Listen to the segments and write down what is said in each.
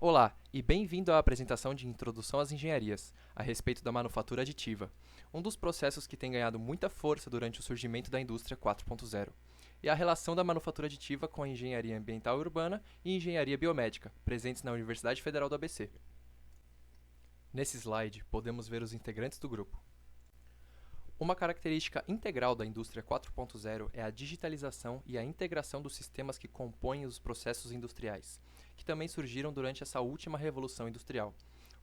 Olá e bem-vindo à apresentação de Introdução às Engenharias, a respeito da manufatura aditiva, um dos processos que tem ganhado muita força durante o surgimento da indústria 4.0, e a relação da manufatura aditiva com a engenharia ambiental e urbana e engenharia biomédica, presentes na Universidade Federal do ABC. Nesse slide, podemos ver os integrantes do grupo. Uma característica integral da indústria 4.0 é a digitalização e a integração dos sistemas que compõem os processos industriais, que também surgiram durante essa última revolução industrial,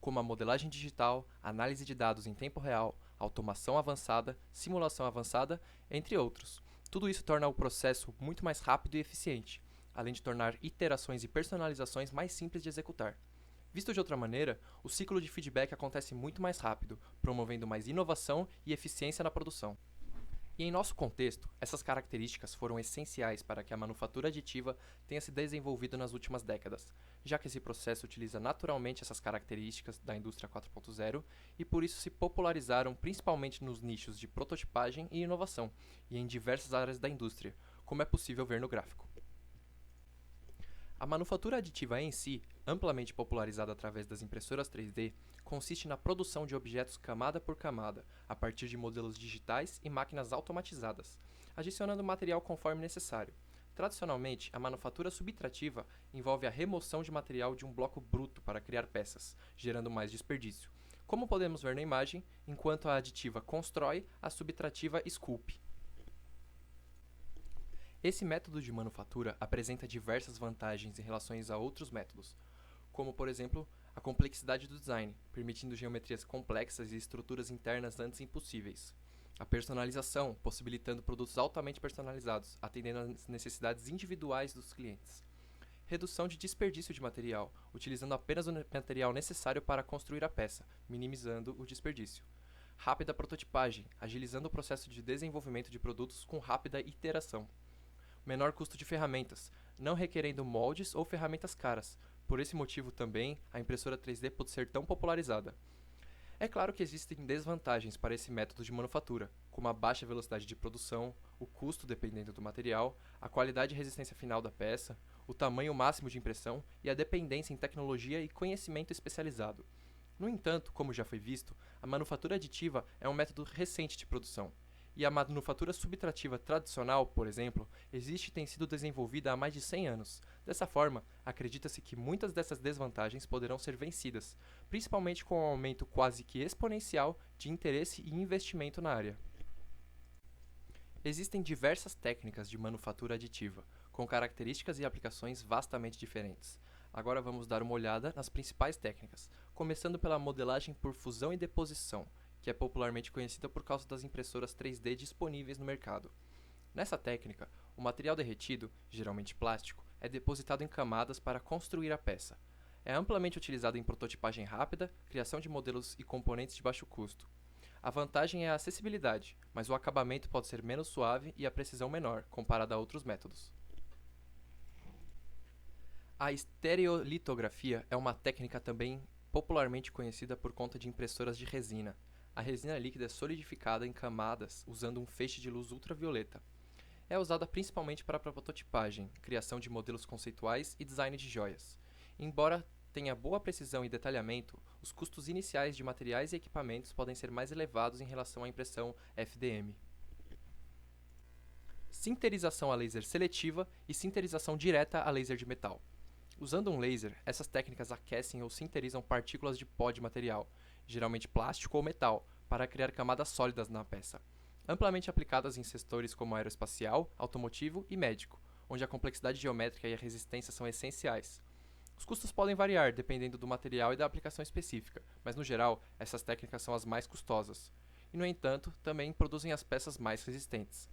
como a modelagem digital, análise de dados em tempo real, automação avançada, simulação avançada, entre outros. Tudo isso torna o processo muito mais rápido e eficiente, além de tornar iterações e personalizações mais simples de executar. Visto de outra maneira, o ciclo de feedback acontece muito mais rápido, promovendo mais inovação e eficiência na produção. E em nosso contexto, essas características foram essenciais para que a manufatura aditiva tenha se desenvolvido nas últimas décadas, já que esse processo utiliza naturalmente essas características da indústria 4.0 e por isso se popularizaram principalmente nos nichos de prototipagem e inovação, e em diversas áreas da indústria, como é possível ver no gráfico. A manufatura aditiva em si, amplamente popularizada através das impressoras 3D, consiste na produção de objetos camada por camada, a partir de modelos digitais e máquinas automatizadas, adicionando material conforme necessário. Tradicionalmente, a manufatura subtrativa envolve a remoção de material de um bloco bruto para criar peças, gerando mais desperdício. Como podemos ver na imagem, enquanto a aditiva constrói, a subtrativa esculpe. Esse método de manufatura apresenta diversas vantagens em relação a outros métodos, como, por exemplo, a complexidade do design, permitindo geometrias complexas e estruturas internas antes impossíveis. A personalização, possibilitando produtos altamente personalizados, atendendo às necessidades individuais dos clientes. Redução de desperdício de material, utilizando apenas o material necessário para construir a peça, minimizando o desperdício. Rápida prototipagem, agilizando o processo de desenvolvimento de produtos com rápida iteração. Menor custo de ferramentas, não requerendo moldes ou ferramentas caras. Por esse motivo também, a impressora 3D pode ser tão popularizada. É claro que existem desvantagens para esse método de manufatura, como a baixa velocidade de produção, o custo dependendo do material, a qualidade e resistência final da peça, o tamanho máximo de impressão e a dependência em tecnologia e conhecimento especializado. No entanto, como já foi visto, a manufatura aditiva é um método recente de produção, e a manufatura subtrativa tradicional, por exemplo, existe e tem sido desenvolvida há mais de 100 anos. Dessa forma, acredita-se que muitas dessas desvantagens poderão ser vencidas, principalmente com o aumento quase que exponencial de interesse e investimento na área. Existem diversas técnicas de manufatura aditiva, com características e aplicações vastamente diferentes. Agora vamos dar uma olhada nas principais técnicas, começando pela modelagem por fusão e deposição, que é popularmente conhecida por causa das impressoras 3D disponíveis no mercado. Nessa técnica, o material derretido, geralmente plástico, é depositado em camadas para construir a peça. É amplamente utilizado em prototipagem rápida, criação de modelos e componentes de baixo custo. A vantagem é a acessibilidade, mas o acabamento pode ser menos suave e a precisão menor, comparada a outros métodos. A estereolitografia é uma técnica também popularmente conhecida por conta de impressoras de resina. A resina líquida é solidificada em camadas usando um feixe de luz ultravioleta. É usada principalmente para prototipagem, criação de modelos conceituais e design de joias. Embora tenha boa precisão e detalhamento, os custos iniciais de materiais e equipamentos podem ser mais elevados em relação à impressão FDM. Sinterização a laser seletiva e sinterização direta a laser de metal. Usando um laser, essas técnicas aquecem ou sinterizam partículas de pó de material, geralmente plástico ou metal, para criar camadas sólidas na peça. Amplamente aplicadas em setores como aeroespacial, automotivo e médico, onde a complexidade geométrica e a resistência são essenciais. Os custos podem variar dependendo do material e da aplicação específica, mas no geral, essas técnicas são as mais custosas. E, no entanto, também produzem as peças mais resistentes.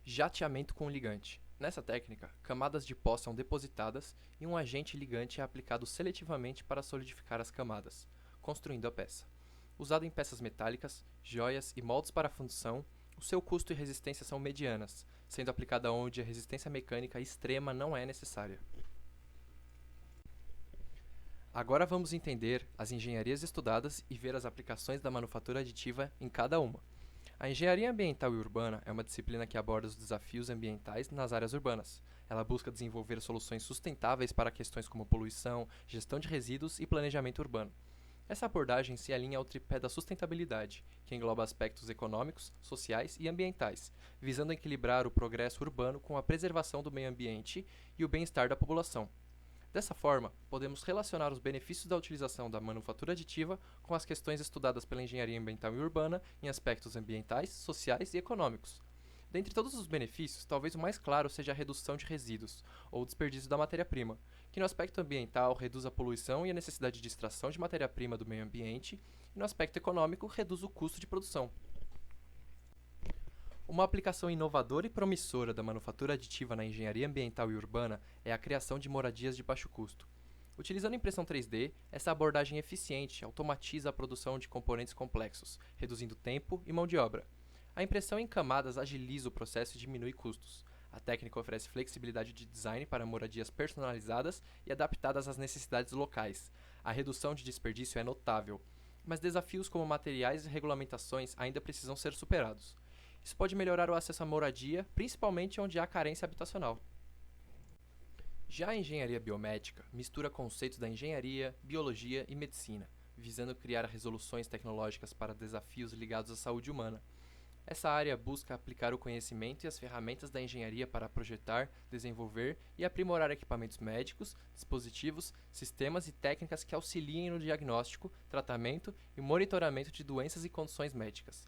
Jateamento com ligante. Nessa técnica, camadas de pó são depositadas e um agente ligante é aplicado seletivamente para solidificar as camadas, construindo a peça. Usado em peças metálicas, joias e moldes para fundição, o seu custo e resistência são medianas, sendo aplicada onde a resistência mecânica extrema não é necessária. Agora vamos entender as engenharias estudadas e ver as aplicações da manufatura aditiva em cada uma. A engenharia ambiental e urbana é uma disciplina que aborda os desafios ambientais nas áreas urbanas. Ela busca desenvolver soluções sustentáveis para questões como poluição, gestão de resíduos e planejamento urbano. Essa abordagem se alinha ao tripé da sustentabilidade, que engloba aspectos econômicos, sociais e ambientais, visando equilibrar o progresso urbano com a preservação do meio ambiente e o bem-estar da população. Dessa forma, podemos relacionar os benefícios da utilização da manufatura aditiva com as questões estudadas pela engenharia ambiental e urbana em aspectos ambientais, sociais e econômicos. Dentre todos os benefícios, talvez o mais claro seja a redução de resíduos, ou desperdício da matéria-prima, que no aspecto ambiental reduz a poluição e a necessidade de extração de matéria-prima do meio ambiente, e no aspecto econômico reduz o custo de produção. Uma aplicação inovadora e promissora da manufatura aditiva na engenharia ambiental e urbana é a criação de moradias de baixo custo. Utilizando impressão 3D, essa abordagem eficiente automatiza a produção de componentes complexos, reduzindo tempo e mão de obra. A impressão em camadas agiliza o processo e diminui custos. A técnica oferece flexibilidade de design para moradias personalizadas e adaptadas às necessidades locais. A redução de desperdício é notável, mas desafios como materiais e regulamentações ainda precisam ser superados. Isso pode melhorar o acesso à moradia, principalmente onde há carência habitacional. Já a engenharia biomédica mistura conceitos da engenharia, biologia e medicina, visando criar resoluções tecnológicas para desafios ligados à saúde humana. Essa área busca aplicar o conhecimento e as ferramentas da engenharia para projetar, desenvolver e aprimorar equipamentos médicos, dispositivos, sistemas e técnicas que auxiliem no diagnóstico, tratamento e monitoramento de doenças e condições médicas.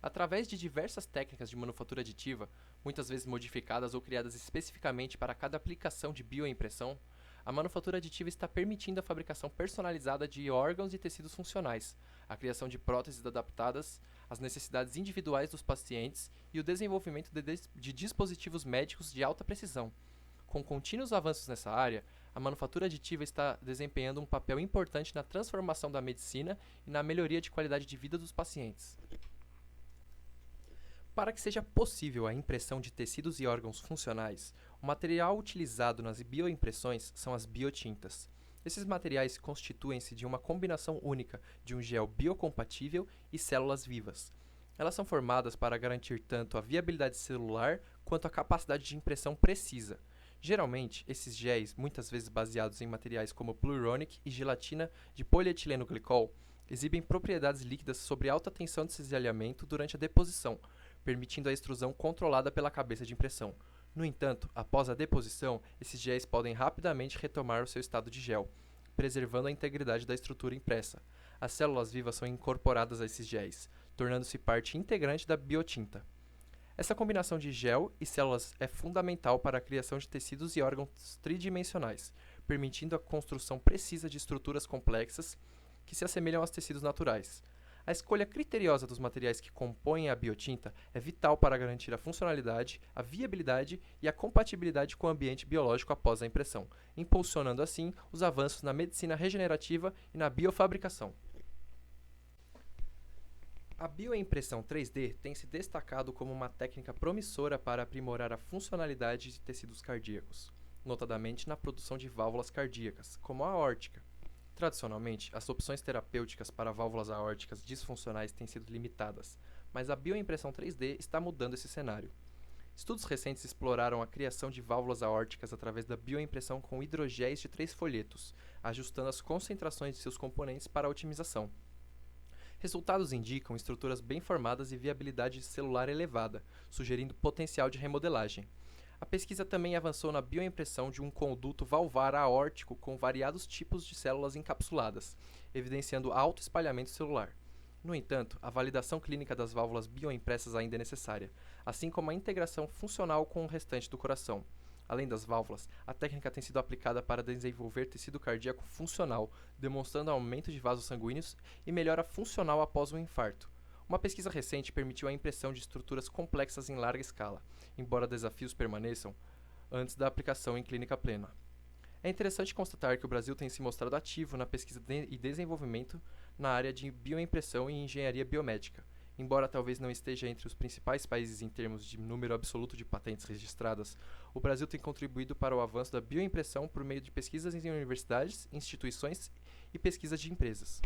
Através de diversas técnicas de manufatura aditiva, muitas vezes modificadas ou criadas especificamente para cada aplicação de bioimpressão, a manufatura aditiva está permitindo a fabricação personalizada de órgãos e tecidos funcionais, a criação de próteses adaptadas às necessidades individuais dos pacientes e o desenvolvimento de dispositivos médicos de alta precisão. Com contínuos avanços nessa área, a manufatura aditiva está desempenhando um papel importante na transformação da medicina e na melhoria de qualidade de vida dos pacientes. Para que seja possível a impressão de tecidos e órgãos funcionais, o material utilizado nas bioimpressões são as biotintas. Esses materiais constituem-se de uma combinação única de um gel biocompatível e células vivas. Elas são formadas para garantir tanto a viabilidade celular quanto a capacidade de impressão precisa. Geralmente, esses géis, muitas vezes baseados em materiais como Pluronic e gelatina de polietileno glicol, exibem propriedades líquidas sob alta tensão de cisalhamento durante a deposição, permitindo a extrusão controlada pela cabeça de impressão. No entanto, após a deposição, esses géis podem rapidamente retomar o seu estado de gel, preservando a integridade da estrutura impressa. As células vivas são incorporadas a esses géis, tornando-se parte integrante da biotinta. Essa combinação de gel e células é fundamental para a criação de tecidos e órgãos tridimensionais, permitindo a construção precisa de estruturas complexas que se assemelham aos tecidos naturais. A escolha criteriosa dos materiais que compõem a biotinta é vital para garantir a funcionalidade, a viabilidade e a compatibilidade com o ambiente biológico após a impressão, impulsionando assim os avanços na medicina regenerativa e na biofabricação. A bioimpressão 3D tem se destacado como uma técnica promissora para aprimorar a funcionalidade de tecidos cardíacos, notadamente na produção de válvulas cardíacas, como a aórtica. Tradicionalmente, as opções terapêuticas para válvulas aórticas disfuncionais têm sido limitadas, mas a bioimpressão 3D está mudando esse cenário. Estudos recentes exploraram a criação de válvulas aórticas através da bioimpressão com hidrogéis de 3 folhetos, ajustando as concentrações de seus componentes para a otimização. Resultados indicam estruturas bem formadas e viabilidade celular elevada, sugerindo potencial de remodelagem. A pesquisa também avançou na bioimpressão de um conduto valvar aórtico com variados tipos de células encapsuladas, evidenciando alto espalhamento celular. No entanto, a validação clínica das válvulas bioimpressas ainda é necessária, assim como a integração funcional com o restante do coração. Além das válvulas, a técnica tem sido aplicada para desenvolver tecido cardíaco funcional, demonstrando aumento de vasos sanguíneos e melhora funcional após um infarto. Uma pesquisa recente permitiu a impressão de estruturas complexas em larga escala, embora desafios permaneçam antes da aplicação em clínica plena. É interessante constatar que o Brasil tem se mostrado ativo na pesquisa e desenvolvimento na área de bioimpressão e engenharia biomédica. Embora talvez não esteja entre os principais países em termos de número absoluto de patentes registradas, o Brasil tem contribuído para o avanço da bioimpressão por meio de pesquisas em universidades, instituições e pesquisas de empresas.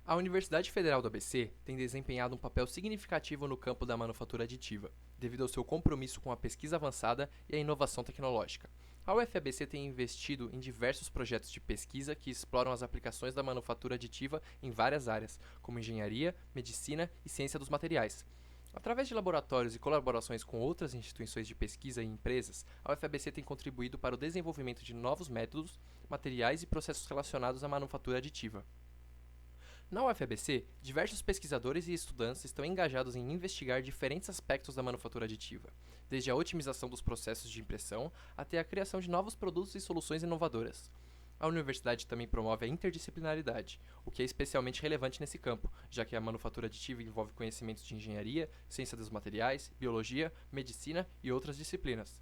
A Universidade Federal do ABC tem desempenhado um papel significativo no campo da manufatura aditiva, devido ao seu compromisso com a pesquisa avançada e a inovação tecnológica. A UFABC tem investido em diversos projetos de pesquisa que exploram as aplicações da manufatura aditiva em várias áreas, como engenharia, medicina e ciência dos materiais. Através de laboratórios e colaborações com outras instituições de pesquisa e empresas, a UFABC tem contribuído para o desenvolvimento de novos métodos, materiais e processos relacionados à manufatura aditiva. Na UFABC, diversos pesquisadores e estudantes estão engajados em investigar diferentes aspectos da manufatura aditiva, desde a otimização dos processos de impressão até a criação de novos produtos e soluções inovadoras. A universidade também promove a interdisciplinaridade, o que é especialmente relevante nesse campo, já que a manufatura aditiva envolve conhecimentos de engenharia, ciência dos materiais, biologia, medicina e outras disciplinas.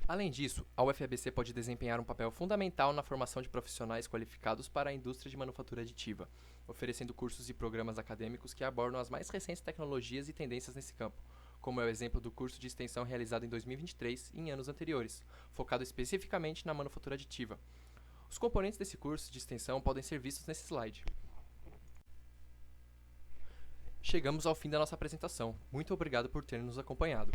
Além disso, a UFABC pode desempenhar um papel fundamental na formação de profissionais qualificados para a indústria de manufatura aditiva, oferecendo cursos e programas acadêmicos que abordam as mais recentes tecnologias e tendências nesse campo, como é o exemplo do curso de extensão realizado em 2023 e em anos anteriores, focado especificamente na manufatura aditiva. Os componentes desse curso de extensão podem ser vistos nesse slide. Chegamos ao fim da nossa apresentação. Muito obrigado por ter nos acompanhado.